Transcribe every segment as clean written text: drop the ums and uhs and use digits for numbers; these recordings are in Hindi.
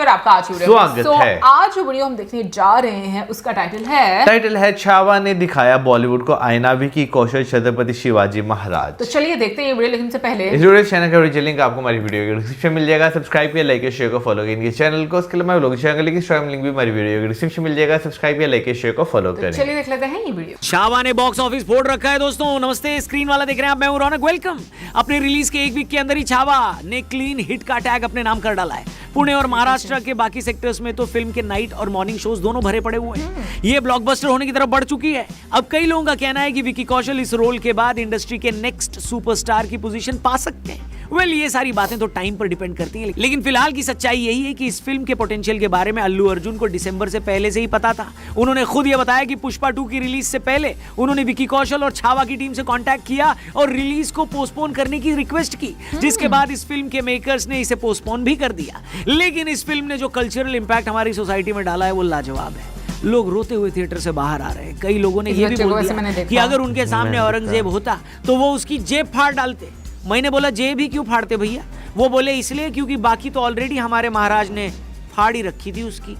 पर आपका आज स्वागत है। आज जो वीडियो हम देखने जा रहे हैं उसका टाइटल है छावा ने दिखाया बॉलीवुड को आईना, विकी कौशल, छत्रपति शिवाजी महाराज। तो चलिए देखते हैं ये वीडियो, लेकिन से पहले इस वीडियो चैनल का ओरिजिनल लिंक आपको हमारी वीडियो के डिस्क्रिप्शन मिल जाएगा। सब्सक्राइब किया, लाइक शेयर को फॉलो करेंगे चैनल को। उसके अलावा लोग चैनल लिंक इंस्टाग्राम लिंक भी हमारी वीडियो के डिस्क्रिप्शन मिल जाएगा। सब्सक्राइब किया, लाइक शेयर को फॉलो करें। चलिए देख लेते हैं ये वीडियो। छावा ने बॉक्स ऑफिस फोड़ रखा है दोस्तों। नमस्ते, स्क्रीन वाला देख रहे हैं आप, मैं हूं रौनक। वेलकम। अपने रिलीज के एक वीक के अंदर ही छावा ने क्लीन हिट का टैग अपने नाम कर डाला है। पुणे और महाराष्ट्र के बाकी सेक्टर्स में तो फिल्म के नाइट और मॉर्निंग शोज दोनों भरे पड़े हुए हैं। ये ब्लॉकबस्टर होने की तरफ बढ़ चुकी है। अब कई लोगों का कहना है कि विकी कौशल इस रोल के बाद इंडस्ट्री के नेक्स्ट सुपरस्टार की पोजीशन पा सकते हैं। ये सारी बातें तो टाइम पर डिपेंड करती हैं, लेकिन फिलहाल की सच्चाई यही है कि इस फिल्म के पोटेंशियल के बारे में अल्लू अर्जुन को दिसंबर से पहले से ही पता था। उन्होंने खुद ये बताया कि पुष्पा 2 की रिलीज से पहले उन्होंने विकी कौशल और छावा की टीम से कांटेक्ट किया और रिलीज को पोस्टपोन करने की रिक्वेस्ट की, जिसके बाद इस फिल्म के मेकर्स ने इसे पोस्टपोन भी कर दिया। लेकिन इस फिल्म ने जो कल्चरल इंपैक्ट हमारी सोसाइटी में डाला है वो लाजवाब है। लोग रोते हुए थिएटर से बाहर आ रहे हैं। कई लोगों ने यह भी बोल दिया कि अगर उनके सामने औरंगजेब होता तो वो उसकी जेब फाड़ डालते। मैंने बोला जेब ही क्यों फाड़ते भैया? वो बोले इसलिए क्योंकि बाकी तो ऑलरेडी हमारे महाराज ने फाड़ी रखी थी उसकी।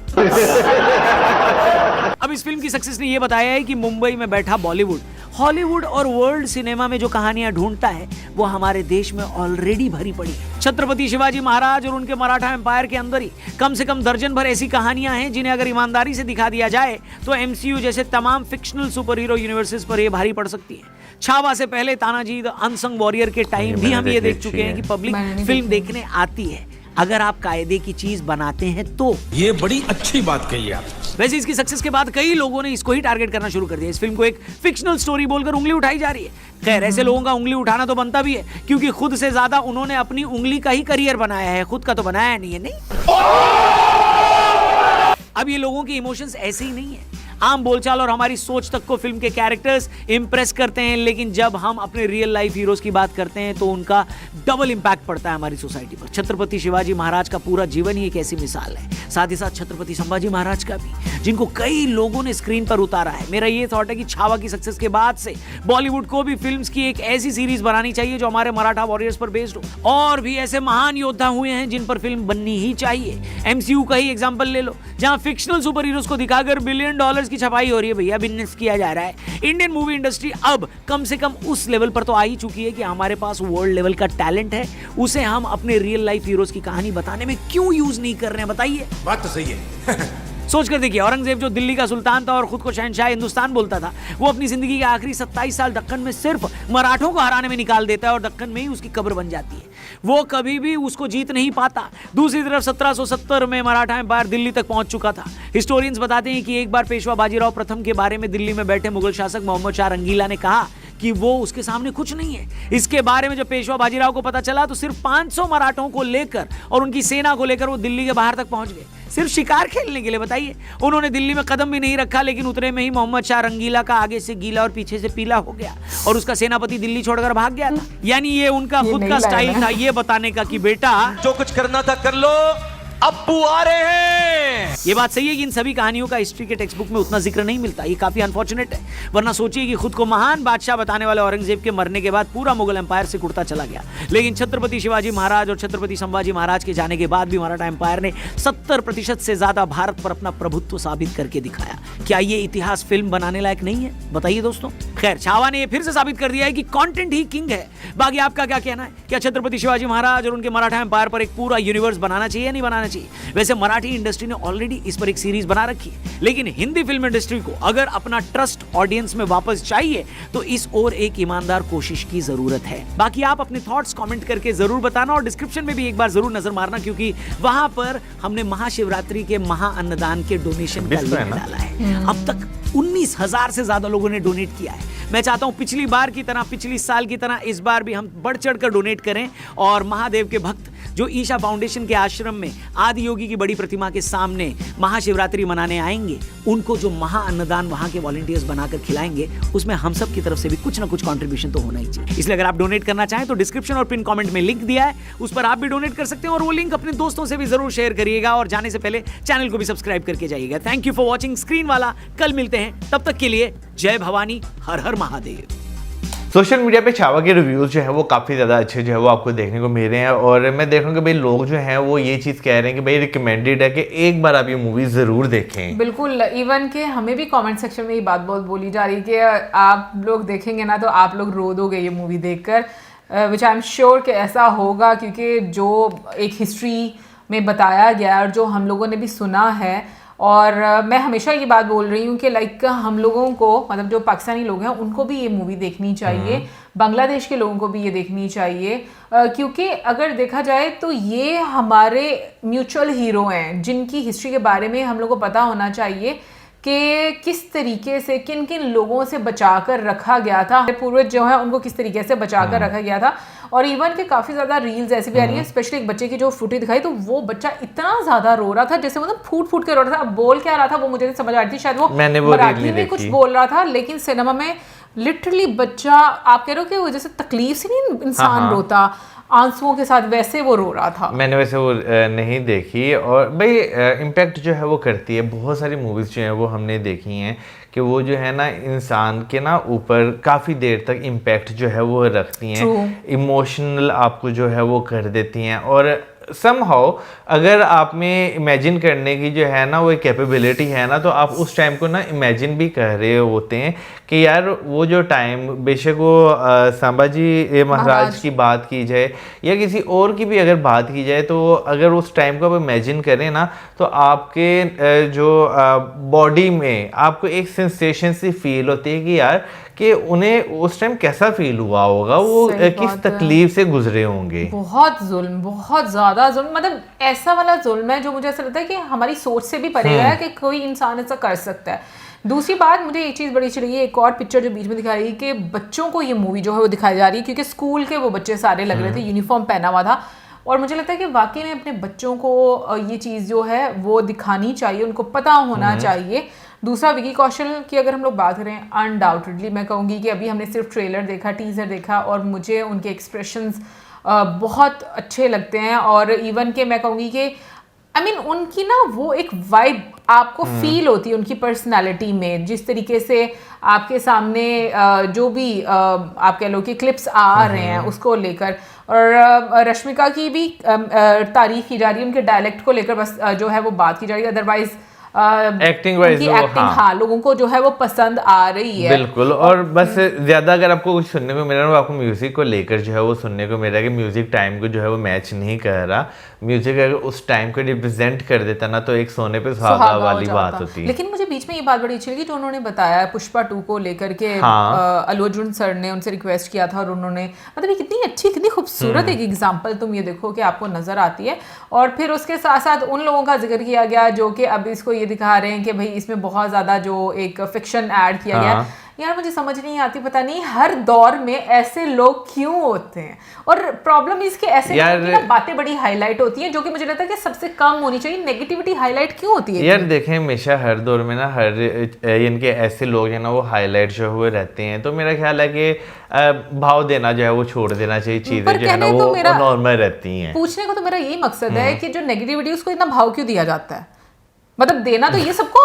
अब इस फिल्म की सक्सेस ने यह बताया है कि मुंबई में बैठा बॉलीवुड हॉलीवुड और वर्ल्ड सिनेमा में जो कहानियां ढूंढता है वो हमारे देश में ऑलरेडी भरी पड़ी है। छत्रपति शिवाजी महाराज और उनके मराठा एम्पायर के अंदर ही कम से कम दर्जन भर ऐसी कहानियां हैं जिन्हें अगर ईमानदारी से दिखा दिया जाए तो एमसीयू जैसे तमाम फिक्शनल सुपर हीरो यूनिवर्सेस पर ये भारी पड़ सकती है। छावा से पहले तानाजी द अनसंग वॉरियर के टाइम भी हम ये देख चुके हैं कि पब्लिक फिल्म देखने आती है अगर आप कायदे की चीज बनाते हैं तो। ये बड़ी अच्छी बात कही आप। वैसे इसकी सक्सेस के बाद कई लोगों ने इसको ही टारगेट करना शुरू कर दिया। इस फिल्म को एक फिक्शनल स्टोरी बोलकर उंगली उठाई जा रही है। खैर, ऐसे लोगों का उंगली उठाना तो बनता भी है, क्योंकि खुद से ज्यादा उन्होंने अपनी उंगली का ही करियर बनाया है, खुद का तो बनाया नहीं है। नहीं, अब ये लोगों के इमोशंस ऐसे ही नहीं है। आम बोलचाल और हमारी सोच तक को फिल्म के कैरेक्टर्स इंप्रेस करते हैं, लेकिन जब हम अपने रियल लाइफ हीरोज की बात करते हैं तो उनका डबल इंपैक्ट पड़ता है हमारी सोसाइटी पर। छत्रपति शिवाजी महाराज का पूरा जीवन ही एक ऐसी मिसाल है, साथ ही साथ छत्रपति संभाजी महाराज का भी, जिनको कई लोगों ने स्क्रीन पर उतारा है। मेरा ये थॉट है कि छावा की सक्सेस के बाद से बॉलीवुड को भी फिल्म्स की एक ऐसी सीरीज बनानी चाहिए जो हमारे मराठा वॉरियर्स पर बेस्ड हो। और भी ऐसे महान योद्धा हुए हैं जिन पर फिल्म बननी ही चाहिए। एमसीयू का ही एग्जांपल ले लो, जहां फिक्शनल सुपर हीरोज को दिखाकर बिलियन डॉलर्स की छपाई हो रही है भैया, बिजनेस किया जा रहा है। इंडियन मूवी इंडस्ट्री अब कम से कम उस लेवल पर तो आ ही चुकी है कि हमारे पास वर्ल्ड लेवल का टैलेंट है, उसे हम अपने रियल लाइफ हीरोज की कहानी बताने में क्यों यूज नहीं कर रहे हैं? बताइए। बात तो सही है। सोच कर देखिए, औरंगजेब जो दिल्ली का सुल्तान था और खुद को शहंशाह हिंदुस्तान बोलता था, वो अपनी जिंदगी के आखिरी 27 साल दक्कन में सिर्फ मराठों को हराने में निकाल देता है और दक्कन में ही उसकी कब्र बन जाती है। वो कभी भी उसको जीत नहीं पाता। दूसरी तरफ 1770 में मराठा एम्पायर दिल्ली तक पहुंच चुका था। हिस्टोरियंस बताते हैं कि एक बार पेशवा बाजीराव प्रथम के बारे में दिल्ली में बैठे मुगल शासक मोहम्मद शाह रंगीला ने कहा कि वो उसके सामने कुछ नहीं है। इसके बारे में जब पेशवा बाजीराव को पता चला तो सिर्फ 500 मराठों को लेकर और उनकी सेना को लेकर वो दिल्ली के बाहर तक पहुंच गए, सिर्फ शिकार खेलने के लिए। बताइए, उन्होंने दिल्ली में कदम भी नहीं रखा, लेकिन उतरे में ही मोहम्मद शाह रंगीला का आगे से गीला और पीछे से पीला हो गया और उसका सेनापति दिल्ली छोड़कर भाग गया था। यानी ये उनका खुद का स्टाइल था ये बताने का कि बेटा जो कुछ करना था कर लो, अब्बू आ रहे हैं। ये बात सही है कि इन सभी कहानियों का हिस्ट्री के टेक्स्ट बुक में उतना जिक्र नहीं मिलता। ये काफी अनफॉर्चुनेट है, वरना सोचिए कि खुद को महान बादशाह बताने वाले औरंगजेब के मरने के बाद पूरा मुगल एम्पायर से कुड़ता चला गया। लेकिन छत्रपति शिवाजी महाराज और छत्रपति संभाजी महाराज के जाने के बाद भी मराठा एम्पायर ने 70% से ज्यादा भारत पर अपना प्रभुत्व साबित करके दिखाया। क्या ये इतिहास फिल्म बनाने लायक नहीं है? बताइए दोस्तों। खैर, छावा ने फिर से साबित कर दिया है कि कंटेंट ही किंग है। बाकी आपका क्या कहना है? क्या छत्रपति शिवाजी महाराज और उनके मराठा एम्पायर पर एक पूरा यूनिवर्स बनाना चाहिए या नहीं बनाना चाहिए? वैसे मराठी इंडस्ट्री ने ऑलरेडी इस पर एक सीरीज बना रखी है, लेकिन हिंदी फिल्म इंडस्ट्री को अगर अपना ट्रस्ट ऑडियंस में वापस चाहिए तो इस ओर एक ईमानदार कोशिश की जरूरत है। बाकी आप अपने थॉट्स कमेंट करके जरूर बताना और डिस्क्रिप्शन में भी एक बार जरूर नजर मारना, क्योंकि वहां पर हमने महाशिवरात्रि के महाअन्नदान के डोनेशन का लिंक डाला है। अब तक 19,000 से ज्यादा लोगों ने डोनेट किया है। मैं चाहता हूं पिछली बार की तरह, पिछली साल की तरह इस बार भी हम बढ़ चढ़कर डोनेट करें और महादेव के भक्त जो ईशा फाउंडेशन के आश्रम में आदि योगी की बड़ी प्रतिमा के सामने महाशिवरात्रि मनाने आएंगे, उनको जो महाअन्नदान वहां के वॉलंटियर्स बनाकर खिलाएंगे, उसमें हम सब की तरफ से भी कुछ ना कुछ कंट्रीब्यूशन तो होना ही चाहिए। इसलिए अगर आप डोनेट करना चाहें तो डिस्क्रिप्शन और पिन कमेंट में लिंक दिया है, उस पर आप भी डोनेट कर सकते हैं और वो लिंक अपने दोस्तों से भी जरूर शेयर करिएगा और जाने से पहले चैनल को भी सब्सक्राइब करके जाइएगा। Thank you for watching screen वाला। कल मिलते हैं, तब तक के लिए जय भवानी, हर हर महादेव। सोशल मीडिया पे छावा के रिव्यूज जो है वो काफ़ी ज़्यादा अच्छे जो है वो आपको देखने को मिल रहे हैं, और मैं देख रहा हूँ कि भाई लोग जो हैं वो ये चीज़ कह रहे हैं कि भाई रिकमेंडेड है कि एक बार आप ये मूवी ज़रूर देखें। बिल्कुल, इवन के हमें भी कमेंट सेक्शन में ये बात बहुत बोली जा रही है कि आप लोग देखेंगे ना तो आप लोग रो दोगे ये मूवी देखकर, विच आई एम श्योर कि ऐसा होगा, क्योंकि जो एक हिस्ट्री में बताया गया और जो हम लोगों ने भी सुना है, और मैं हमेशा ये बात बोल रही हूँ कि लाइक हम लोगों को, मतलब जो पाकिस्तानी लोग हैं उनको भी ये मूवी देखनी चाहिए, बांग्लादेश के लोगों को भी ये देखनी चाहिए, क्योंकि अगर देखा जाए तो ये हमारे म्यूचुअल हीरो हैं जिनकी हिस्ट्री के बारे में हम लोग को पता होना चाहिए कि किस तरीके से किन किन लोगों से बचाकर रखा गया था, पूर्वज जो है उनको किस तरीके से बचाकर रखा गया था। और इवन के काफ़ी ज़्यादा रील्स ऐसी भी आ रही है, स्पेशली एक बच्चे की जो फुटेज दिखाई तो वो बच्चा इतना ज़्यादा रो रहा था, जैसे मतलब फूट फूट के रो रहा था। अब बोल क्या रहा था वो मुझे समझ आ रही थी, शायद वो मराठी में कुछ बोल रहा था, लेकिन सिनेमा में लिटरली बच्चा, आप कह रहे हो कि वो जैसे तकलीफ से नहीं इंसान रोता आंसुओं के साथ, वैसे वो रो रहा था। मैंने वैसे वो नहीं देखी, और भाई इम्पैक्ट जो है वो करती है। बहुत सारी मूवीज़ जो हैं वो हमने देखी हैं कि वो जो है ना इंसान के ना ऊपर काफ़ी देर तक इम्पैक्ट जो है वो रखती हैं, इमोशनल आपको जो है वो कर देती हैं, और समहाउ अगर आप में इमेजिन करने की जो है ना वो एक कैपेबिलिटी है ना, तो आप उस टाइम को ना इमेजिन भी कर रहे होते हैं कि यार वो जो टाइम, बेशक वो संभाजी महाराज की बात की जाए या किसी और की भी अगर बात की जाए, तो अगर उस टाइम को आप इमेजिन करें ना तो आपके जो बॉडी में आपको एक सेंसेशन सी फील होती है कि यार कि उन्हें उस टाइम कैसा फील हुआ होगा, वो किस तकलीफ से गुजरे होंगे। बहुत जुल्म, बहुत ज्यादा जुल्म, मतलब ऐसा वाला जुल्म है जो मुझे ऐसा लगता है कि हमारी सोच से भी परे है कि कोई इंसान ऐसा कर सकता है। दूसरी बात, मुझे एक चीज़ बड़ी अच्छी लगी, एक और पिक्चर जो बीच में दिखाई रही कि बच्चों को ये मूवी जो है वो दिखाई जा रही है, क्योंकि स्कूल के वो बच्चे सारे लग रहे थे, यूनिफॉर्म पहना हुआ था, और मुझे लगता है कि वाकई में अपने बच्चों को ये चीज़ जो है वो दिखानी चाहिए, उनको पता होना चाहिए। दूसरा, विकी कौशल की अगर हम लोग बात करें, अनडाउटेडली मैं कहूँगी कि अभी हमने सिर्फ ट्रेलर देखा, टीजर देखा, और मुझे उनके एक्सप्रेशंस बहुत अच्छे लगते हैं, और इवन के मैं कहूँगी कि आई मीन उनकी ना वो एक वाइब आपको फील होती है उनकी पर्सनालिटी में, जिस तरीके से आपके सामने जो भी आप कह लो कि क्लिप्स आ रहे हैं उसको लेकर, और रश्मिका की भी तारीफ की जा रही है, उनके डायलेक्ट को लेकर बस जो है वो बात की जा रही है, अदरवाइज एक्टिंग वाइज हाँ लोगों को जो है वो पसंद आ रही है। बिल्कुल, और बस ज्यादा अगर आपको कुछ सुनने को मिल रहा है, आपको म्यूजिक को लेकर जो है वो सुनने को मिल रहा है कि म्यूजिक टाइम को जो है वो मैच नहीं कर रहा। म्यूजिक अगर उस टाइम को रिप्रेजेंट कर देता ना तो एक सोने पे सुहागा वाली बात होती है। लेकिन मुझे बीच में ये बात बड़ी अच्छी लगी जो उन्होंने बताया पुष्पा 2 को लेकर के, अल्लू अर्जुन सर ने उनसे रिक्वेस्ट किया था, और उन्होंने मतलब ये कितनी अच्छी, कितनी खूबसूरत एक एग्जाम्पल तुम ये देखो कि आपको नजर आती है। और फिर उसके साथ साथ उन लोगों का जिक्र किया गया जो कि अब इसको ये दिखा रहे हैं कि भाई इसमें बहुत ज्यादा जो एक फिक्शन ऐड किया गया। यार मुझे समझ नहीं आती, पता नहीं हर दौर में ऐसे लोग क्यों होते हैं, और प्रॉब्लम इसके ऐसे ना बातें बड़ी हाईलाइट होती हैं जो कि मुझे लगता है कि सबसे कम होनी चाहिए। नेगेटिविटी हाईलाइट क्यों होती है? यार देखें, हमेशा हर दौर में ना हर इनके ऐसे लोग हैं ना वो हाईलाइट जो हुए रहते हैं, तो मेरा ख्याल है कि भाव देना जो है वो छोड़ देना चाहिए, चीजें जो है ना वो नॉर्मल रहती हैं। पूछने को तो मेरा यही मकसद है कि जो नेगेटिविटी उसको इतना भाव क्यों दिया जाता है? मतलब देना तो ये सबको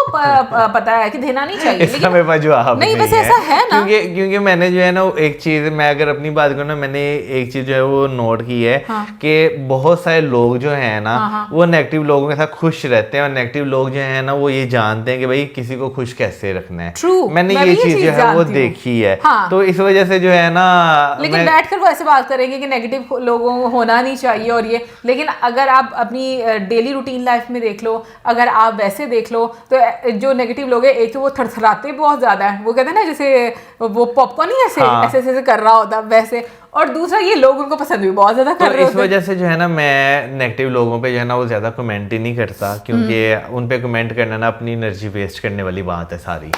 पता है कि देना नहीं चाहिए, इसका मेरे पास जवाब नहीं, बस ऐसा है ना, क्योंकि मैंने जो है ना एक चीज, मैं अगर अपनी बात करूँ ना, मैंने एक चीज जो है वो नोट की है कि बहुत सारे लोग जो है ना वो नेगेटिव लोगों के साथ खुश रहते हैं, और नेगेटिव लोग जो है ना वो ये जानते हैं कि भाई किसी को खुश कैसे रखना है। True, मैंने ये चीज जो है वो देखी है, तो इस वजह से जो है ना, लेकिन बैठ कर वो ऐसे बात करेंगे कि नेगेटिव लोगों को होना नहीं चाहिए और ये, लेकिन अगर आप अपनी डेली रूटीन लाइफ में देख लो, अगर आप वैसे देख लो तो जो नेगेटिव लोग हैं, एक तो वो थरथराते बहुत ज्यादा है, वो कहते हैं ना जैसे वो पॉपकॉर्न ही ऐसे ऐसे कर रहा होता वैसे, और दूसरा ये लोग उनको पसंद भी बहुत ज्यादा कर रहे होते हैं। इस वजह से जो है ना मैं नेगेटिव लोगों पे जो है ना वो ज्यादा कमेंट ही नहीं करता, क्योंकि उन पे कमेंट करना ना अपनी एनर्जी वेस्ट करने वाली बात है सारी।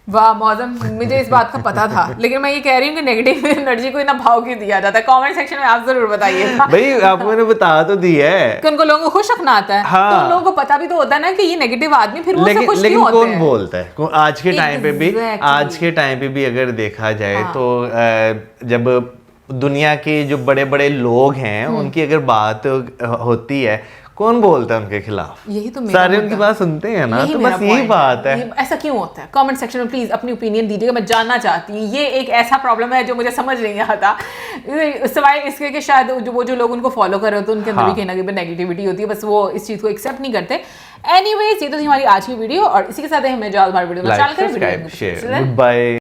वाह मौजम, मुझे इस बात का पता था, लेकिन मैं ये कह रही हूँ कि नेगेटिव एनर्जी को इतना भाव क्यों दिया जाता है? कमेंट सेक्शन में आप जरूर बताइएगा। भाई आपको मैंने बता तो दिया है कि उनको लोगों को खुश रखना आता है, तो उन लोगों को पता भी तो होता है ना कि ये नेगेटिव आदमी फिर वो खुश क्यों होते हैं। लेकिन कौन बोलता है आज के टाइम पे भी, आज के टाइम पे भी अगर देखा जाए तो जब दुनिया के जो बड़े बड़े लोग हैं उनकी अगर बात होती है, कौन बोलता है उनके खिलाफ? यही तो मेरा सारे मुद्दा- उनकी बात सुनते हैं ना, यही तो मेरा बस यही point बात है। ऐसा क्यों होता है? कमेंट सेक्शन में प्लीज अपनी ओपिनियन दीजिएगा, मैं जानना चाहती हूँ। ये एक ऐसा प्रॉब्लम है जो मुझे समझ नहीं आता, सिवाय इसके कि शायद जो लोग उनको फॉलो कर रहे होते हैं उनके अंदर भी कहीं ना कहीं नेगेटिविटी होती है, बस वो इस चीज को एक्सेप्ट नहीं करते। एनीवेज, ये तो थी हमारी आज की वीडियो, और इसी के साथ हमें जो हमारे वीडियो में like channel subscribe share, good bye.